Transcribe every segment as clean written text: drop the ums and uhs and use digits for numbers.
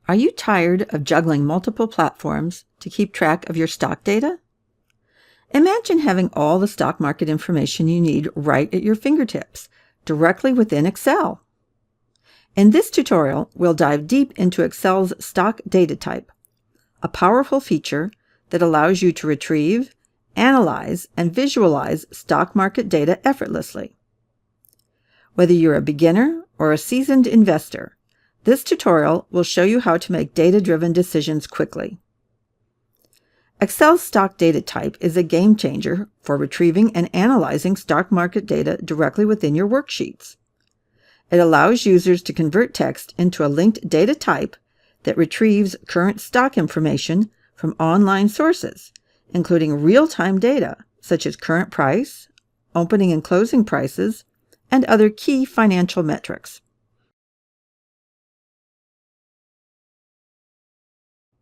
Are you tired of juggling multiple platforms to keep track of your stock data? Imagine having all the stock market information you need right at your fingertips, directly within Excel. In this tutorial, we'll dive deep into Excel's stock data type, a powerful feature that allows you to retrieve, analyze, and visualize stock market data effortlessly. Whether you're a beginner or a seasoned investor, this tutorial will show you how to make data-driven decisions quickly. Excel's stock data type is a game changer for retrieving and analyzing stock market data directly within your worksheets. It allows users to convert text into a linked data type that retrieves current stock information from online sources, including real-time data such as current price, opening and closing prices, and other key financial metrics.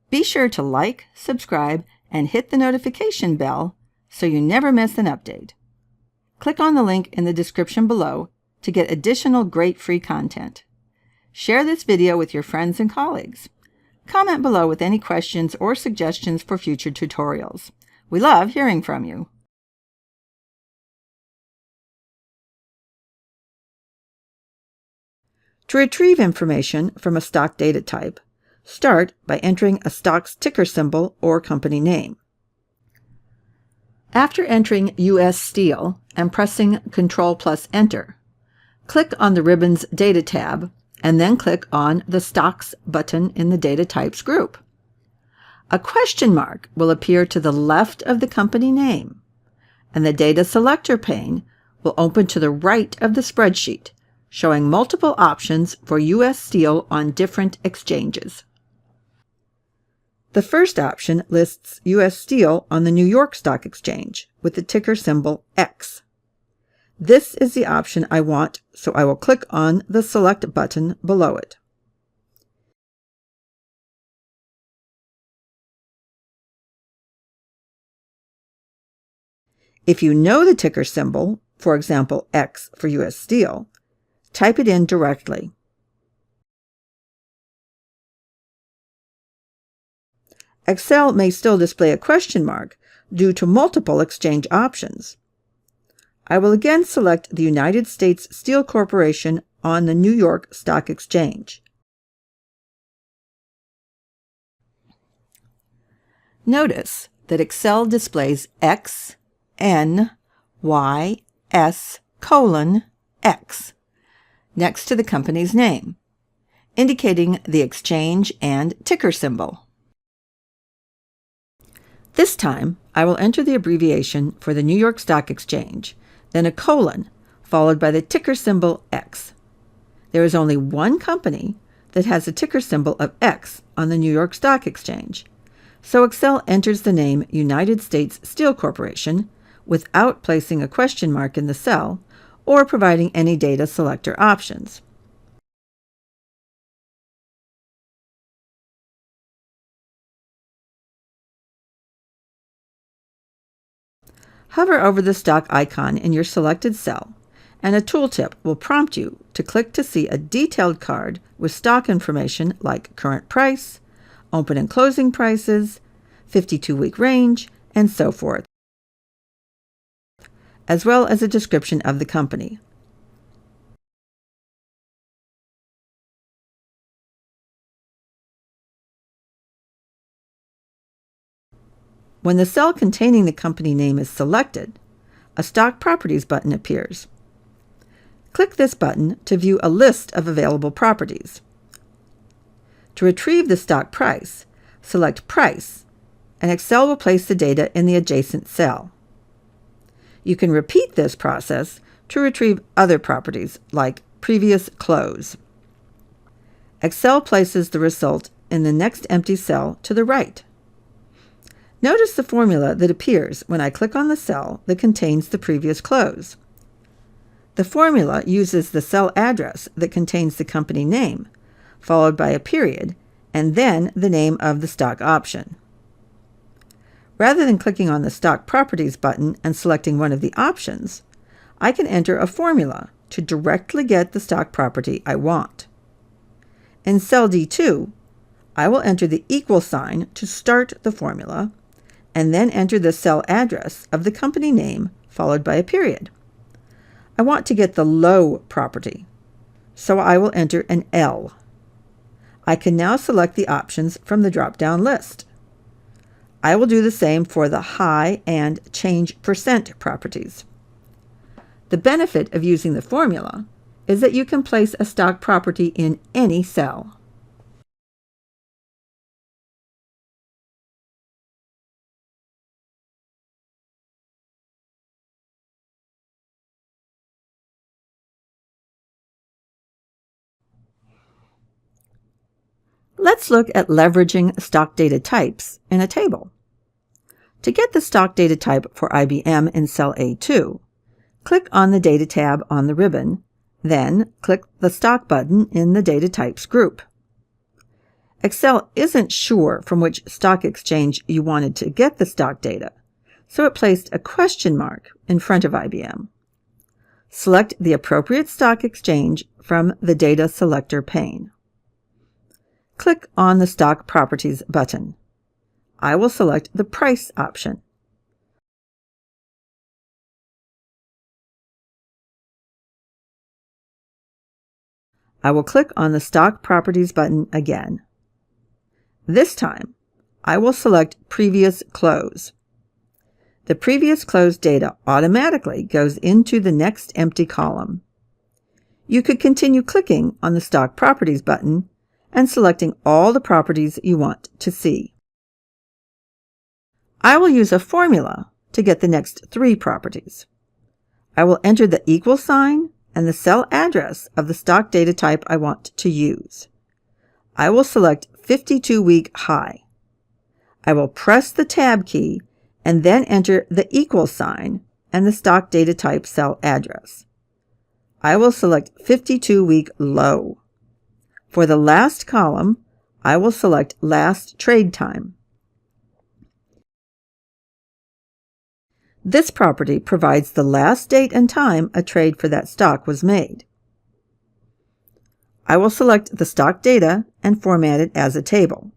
Be sure to like, subscribe, and hit the notification bell so you never miss an update. Click on the link in the description below to get additional great free content. Share this video with your friends and colleagues. Comment below with any questions or suggestions for future tutorials. We love hearing from you. To retrieve information from a stock data type, start by entering a stock's ticker symbol or company name. After entering U.S. Steel and pressing Ctrl+Enter, click on the ribbon's Data tab and then click on the Stocks button in the Data Types group. A question mark will appear to the left of the company name, and the Data Selector pane will open to the right of the spreadsheet, showing multiple options for U.S. Steel on different exchanges. The first option lists U.S. Steel on the New York Stock Exchange with the ticker symbol X. This is the option I want, so I will click on the Select button below it. If you know the ticker symbol, for example X for U.S. Steel, type it in directly. Excel may still display a question mark due to multiple exchange options. I will again select the United States Steel Corporation on the New York Stock Exchange. Notice that Excel displays X, N, Y, S, X next to the company's name, indicating the exchange and ticker symbol. This time, I will enter the abbreviation for the New York Stock Exchange, then a colon, followed by the ticker symbol X. There is only one company that has a ticker symbol of X on the New York Stock Exchange, so Excel enters the name United States Steel Corporation without placing a question mark in the cell or providing any data selector options. Hover over the stock icon in your selected cell, and a tooltip will prompt you to click to see a detailed card with stock information like current price, open and closing prices, 52-week range, and so forth, as well as a description of the company. When the cell containing the company name is selected, a Stock Properties button appears. Click this button to view a list of available properties. To retrieve the stock price, select Price, and Excel will place the data in the adjacent cell. You can repeat this process to retrieve other properties like Previous Close. Excel places the result in the next empty cell to the right. Notice the formula that appears when I click on the cell that contains the previous close. The formula uses the cell address that contains the company name, followed by a period, and then the name of the stock option. Rather than clicking on the Stock Properties button and selecting one of the options, I can enter a formula to directly get the stock property I want. In cell D2, I will enter the equal sign to start the formula, and then enter the cell address of the company name followed by a period. I want to get the low property, so I will enter an L. I can now select the options from the drop-down list. I will do the same for the high and change percent properties. The benefit of using the formula is that you can place a stock property in any cell. Let's look at leveraging stock data types in a table. To get the stock data type for IBM in cell A2, click on the Data tab on the ribbon, then click the Stock button in the Data Types group. Excel isn't sure from which stock exchange you wanted to get the stock data, so it placed a question mark in front of IBM. Select the appropriate stock exchange from the Data Selector pane. Click on the Stock Properties button. I will select the Price option. I will click on the Stock Properties button again. This time, I will select Previous Close. The previous close data automatically goes into the next empty column. You could continue clicking on the Stock Properties button and selecting all the properties you want to see. I will use a formula to get the next 3 properties. I will enter the equal sign and the cell address of the stock data type I want to use. I will select 52-week high. I will press the Tab key and then enter the equal sign and the stock data type cell address. I will select 52-week low. For the last column, I will select last trade time. This property provides the last date and time a trade for that stock was made. I will select the stock data and format it as a table.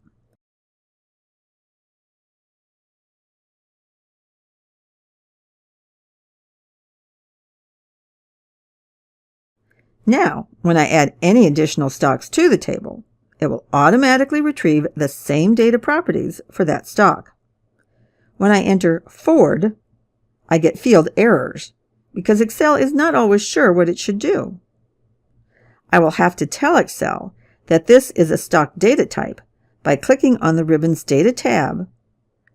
Now, when I add any additional stocks to the table, it will automatically retrieve the same data properties for that stock. When I enter Ford, I get field errors because Excel is not always sure what it should do. I will have to tell Excel that this is a stock data type by clicking on the ribbon's Data tab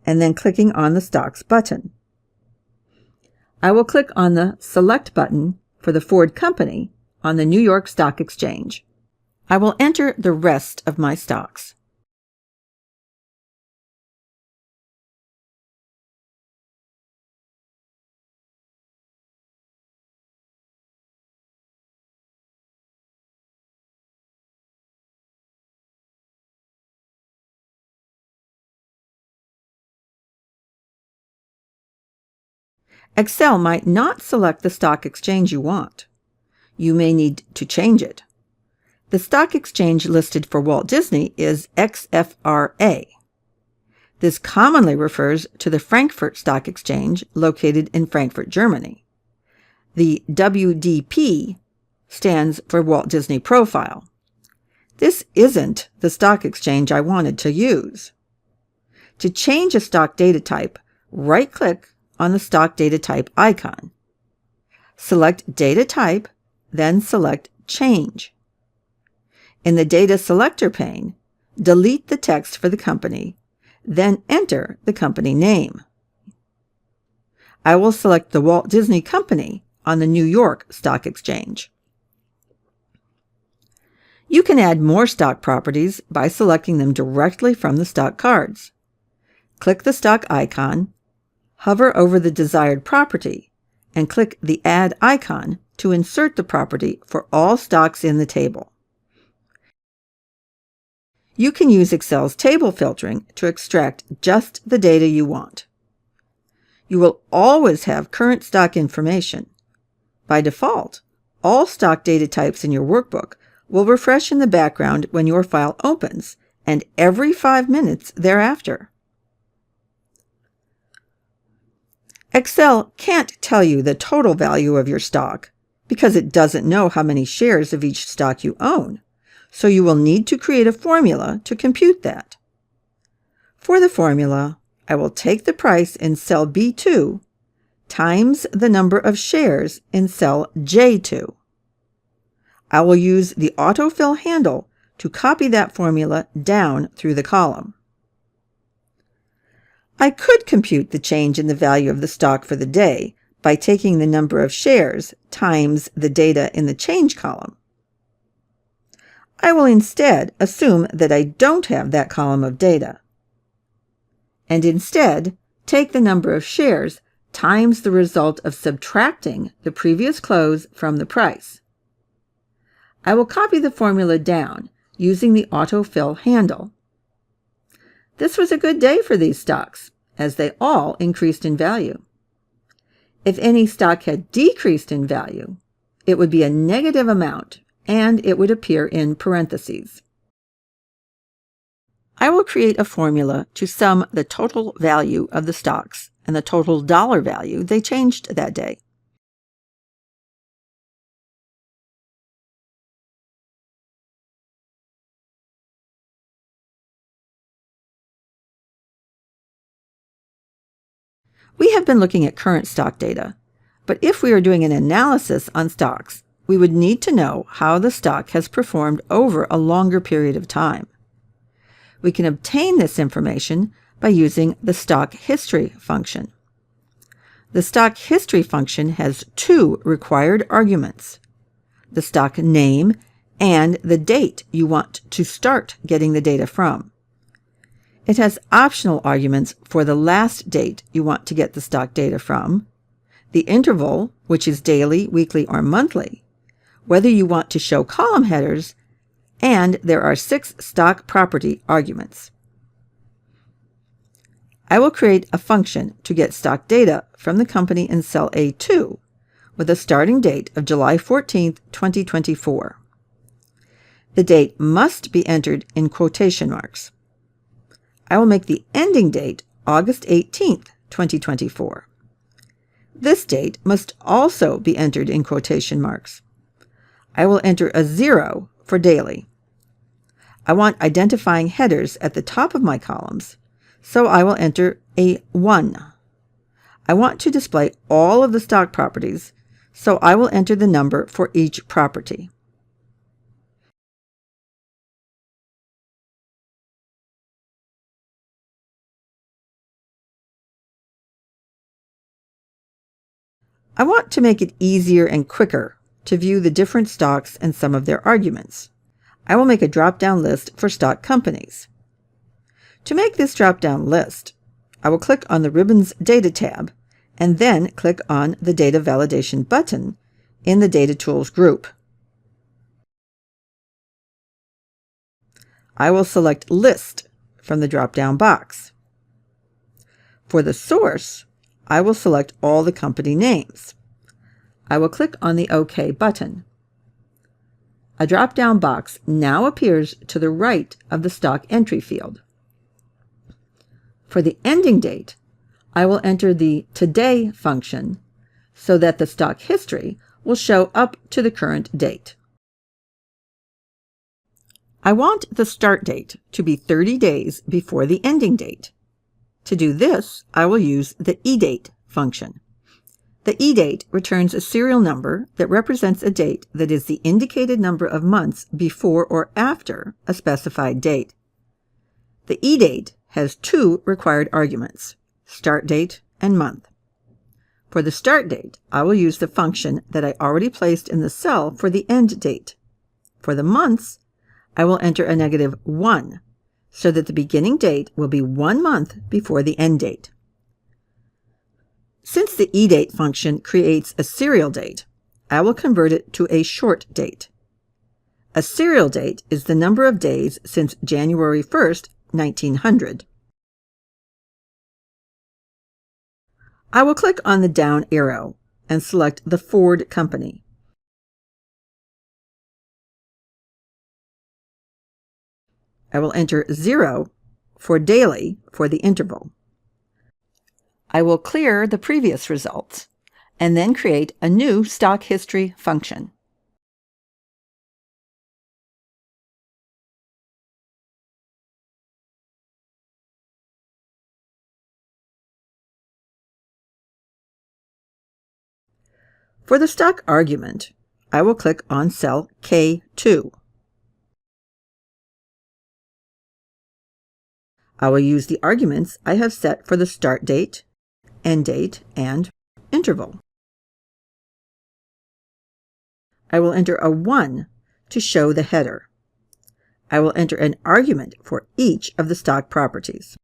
and then clicking on the Stocks button. I will click on the Select button for the Ford Company on the New York Stock Exchange. I will enter the rest of my stocks. Excel might not select the stock exchange you want. You may need to change it. The stock exchange listed for Walt Disney is XFRA. This commonly refers to the Frankfurt Stock Exchange located in Frankfurt, Germany. The WDP stands for Walt Disney Profile. This isn't the stock exchange I wanted to use. To change a stock data type, right-click on the stock data type icon. Select Data Type, then select Change. In the Data Selector pane, delete the text for the company, then enter the company name. I will select the Walt Disney Company on the New York Stock Exchange. You can add more stock properties by selecting them directly from the stock cards. Click the stock icon, hover over the desired property, and click the Add icon to insert the property for all stocks in the table. You can use Excel's table filtering to extract just the data you want. You will always have current stock information. By default, all stock data types in your workbook will refresh in the background when your file opens and every 5 minutes thereafter. Excel can't tell you the total value of your stock because it doesn't know how many shares of each stock you own, so you will need to create a formula to compute that. For the formula, I will take the price in cell B2 times the number of shares in cell J2. I will use the autofill handle to copy that formula down through the column. I could compute the change in the value of the stock for the day by taking the number of shares times the data in the change column. I will instead assume that I don't have that column of data, and instead take the number of shares times the result of subtracting the previous close from the price. I will copy the formula down using the autofill handle. This was a good day for these stocks, as they all increased in value. If any stock had decreased in value, it would be a negative amount, and it would appear in parentheses. I will create a formula to sum the total value of the stocks and the total dollar value they changed that day. We have been looking at current stock data, but if we are doing an analysis on stocks, we would need to know how the stock has performed over a longer period of time. We can obtain this information by using the stock history function. The stock history function has two required arguments: the stock name and the date you want to start getting the data from. It has optional arguments for the last date you want to get the stock data from, the interval, which is daily, weekly, or monthly, whether you want to show column headers, and there are 6 stock property arguments. I will create a function to get stock data from the company in cell A2 with a starting date of July 14, 2024. The date must be entered in quotation marks. I will make the ending date August 18, 2024. This date must also be entered in quotation marks. I will enter a 0 for daily. I want identifying headers at the top of my columns, so I will enter a 1. I want to display all of the stock properties, so I will enter the number for each property. I want to make it easier and quicker to view the different stocks and some of their arguments. I will make a drop-down list for stock companies. To make this drop-down list, I will click on the Ribbons Data tab and then click on the Data Validation button in the Data Tools group. I will select List from the drop-down box. For the source, I will select all the company names. I will click on the OK button. A drop-down box now appears to the right of the stock entry field. For the ending date, I will enter the Today function so that the stock history will show up to the current date. I want the start date to be 30 days before the ending date. To do this, I will use the eDate function. The eDate returns a serial number that represents a date that is the indicated number of months before or after a specified date. The eDate has 2 required arguments: start date and month. For the start date, I will use the function that I already placed in the cell for the end date. For the months, I will enter a -1, so that the beginning date will be 1 month before the end date. Since the eDate function creates a serial date, I will convert it to a short date. A serial date is the number of days since January 1st, 1900. I will click on the down arrow and select the Ford Company. I will enter 0 for daily for the interval. I will clear the previous results and then create a new stock history function. For the stock argument, I will click on cell K2. I will use the arguments I have set for the start date, end date, and interval. I will enter a 1 to show the header. I will enter an argument for each of the stock properties.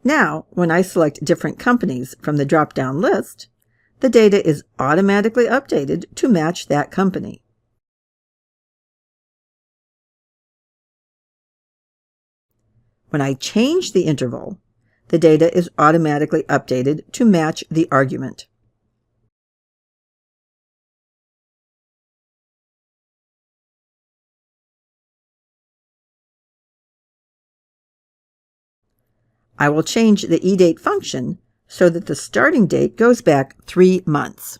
Now, when I select different companies from the drop-down list, the data is automatically updated to match that company. When I change the interval, the data is automatically updated to match the argument. I will change the eDate function so that the starting date goes back 3 months.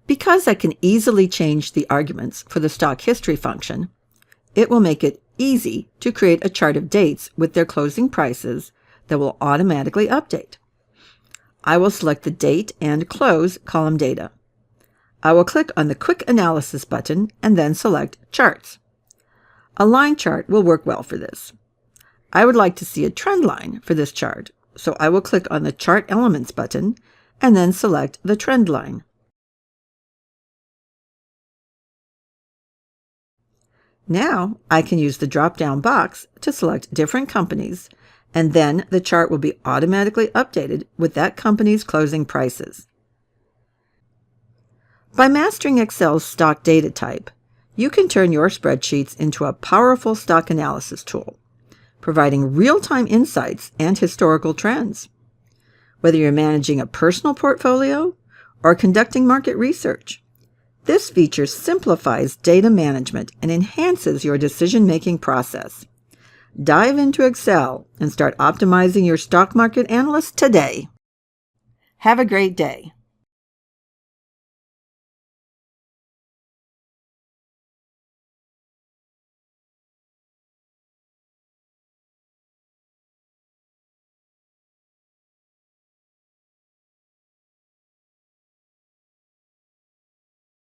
Because I can easily change the arguments for the stock history function, it will make it easy to create a chart of dates with their closing prices that will automatically update. I will select the date and close column data. I will click on the Quick Analysis button and then select Charts. A line chart will work well for this. I would like to see a trend line for this chart, so I will click on the Chart Elements button and then select the trend line. Now I can use the drop-down box to select different companies, and then the chart will be automatically updated with that company's closing prices. By mastering Excel's stock data type, you can turn your spreadsheets into a powerful stock analysis tool, providing real-time insights and historical trends. Whether you're managing a personal portfolio or conducting market research, this feature simplifies data management and enhances your decision-making process. Dive into Excel and start optimizing your stock market analyst today. Have a great day.